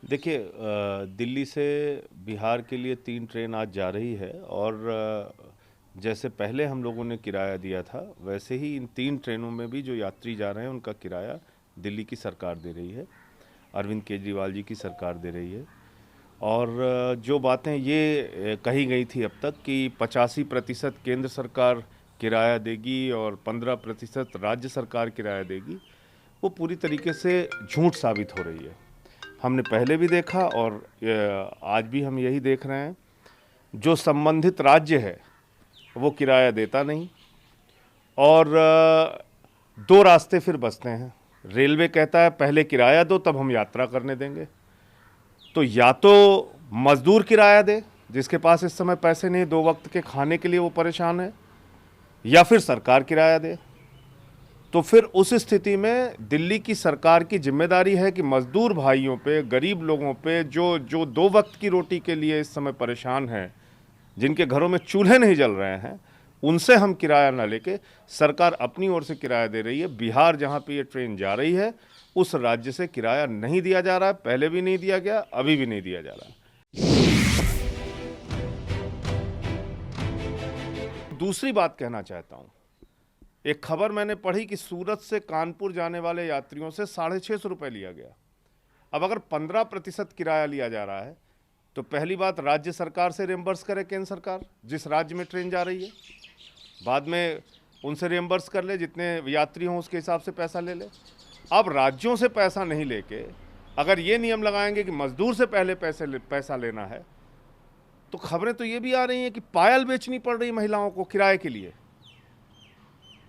देखिए दिल्ली से बिहार के लिए 3 ट्रेन आज जा रही है और जैसे पहले हम लोगों ने किराया दिया था वैसे ही इन 3 ट्रेनों में भी जो यात्री जा रहे हैं उनका किराया दिल्ली की सरकार दे रही है, अरविंद केजरीवाल जी की सरकार दे रही है। और जो बातें ये कही गई थी अब तक कि 85% केंद्र सरकार किराया देगी और 15% राज्य सरकार किराया देगी, वो पूरी तरीके से झूठ साबित हो रही है। हमने पहले भी देखा और आज भी हम यही देख रहे हैं, जो संबंधित राज्य है वो किराया देता नहीं और दो रास्ते फिर बचते हैं। रेलवे कहता है पहले किराया दो तब हम यात्रा करने देंगे, तो या तो मजदूर किराया दे जिसके पास इस समय पैसे नहीं, 2 वक्त के खाने के लिए वो परेशान है, या फिर सरकार किराया दे। तो फिर उस स्थिति में दिल्ली की सरकार की जिम्मेदारी है कि मजदूर भाइयों पे, गरीब लोगों पे जो 2 वक्त की रोटी के लिए इस समय परेशान हैं, जिनके घरों में चूल्हे नहीं जल रहे हैं, उनसे हम किराया ना लेके सरकार अपनी ओर से किराया दे रही है। बिहार जहां पे ये ट्रेन जा रही है उस राज्य से किराया नहीं दिया जा रहा है, पहले भी नहीं दिया गया, अभी भी नहीं दिया जा रहा है। दूसरी बात कहना चाहता हूं, एक खबर मैंने पढ़ी कि सूरत से कानपुर जाने वाले यात्रियों से 650 रुपये लिया गया। अब अगर 15% किराया लिया जा रहा है तो पहली बात राज्य सरकार से रिम्बर्स करे केंद्र सरकार, जिस राज्य में ट्रेन जा रही है, बाद में उनसे रिम्बर्स कर ले, जितने यात्री हों उसके हिसाब से पैसा ले ले। अब राज्यों से पैसा नहीं लेके अगर ये नियम लगाएंगे कि मजदूर से पहले पैसा लेना है, तो खबरें तो ये भी आ रही हैं कि पायल बेचनी पड़ रही महिलाओं को किराए के लिए।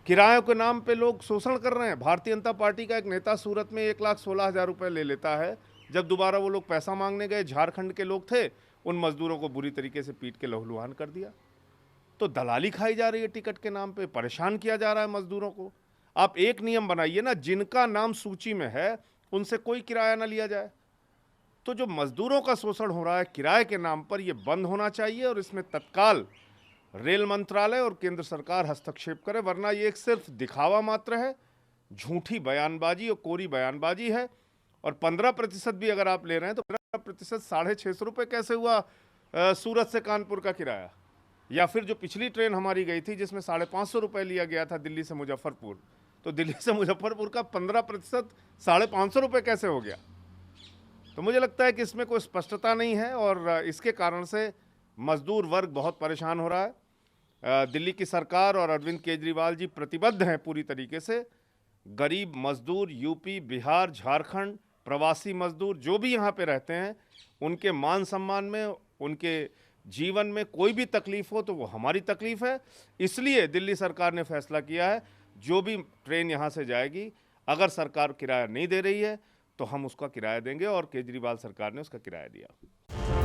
किराए के नाम पे लोग शोषण कर रहे हैं। भारतीय जनता पार्टी का एक नेता सूरत में 1,16,000 रुपये ले लेता है। जब दोबारा वो लोग पैसा मांगने गए, झारखंड के लोग थे, उन मजदूरों को बुरी तरीके से पीट के लहूलुहान कर दिया। तो दलाली खाई जा रही है टिकट के नाम पे, परेशान किया जा रहा है मजदूरों को। आप एक नियम बनाइए ना, जिनका नाम सूची में है उनसे कोई किराया ना लिया जाए। तो जो मजदूरों का शोषण हो रहा है किराए के नाम पर, यह बंद होना चाहिए और इसमें तत्काल रेल मंत्रालय और केंद्र सरकार हस्तक्षेप करे, वरना ये एक सिर्फ दिखावा मात्र है, झूठी बयानबाजी और कोरी बयानबाजी है। और 15% भी अगर आप ले रहे हैं तो 15% 650 रुपये कैसे हुआ सूरत से कानपुर का किराया? या फिर जो पिछली ट्रेन हमारी गई थी जिसमें 550 रुपये लिया गया था दिल्ली से मुजफ्फरपुर, तो दिल्ली से मुजफ्फरपुर का 15% 550 रुपये कैसे हो गया? तो मुझे लगता है कि इसमें कोई स्पष्टता नहीं है और इसके कारण से मजदूर वर्ग बहुत परेशान हो रहा है। दिल्ली की सरकार और अरविंद केजरीवाल जी प्रतिबद्ध हैं पूरी तरीके से। गरीब मजदूर यूपी, बिहार, झारखंड, प्रवासी मजदूर जो भी यहाँ पे रहते हैं, उनके मान सम्मान में, उनके जीवन में कोई भी तकलीफ हो तो वो हमारी तकलीफ है। इसलिए दिल्ली सरकार ने फैसला किया है, जो भी ट्रेन यहाँ से जाएगी, अगर सरकार किराया नहीं दे रही है तो हम उसका किराया देंगे, और केजरीवाल सरकार ने उसका किराया दिया।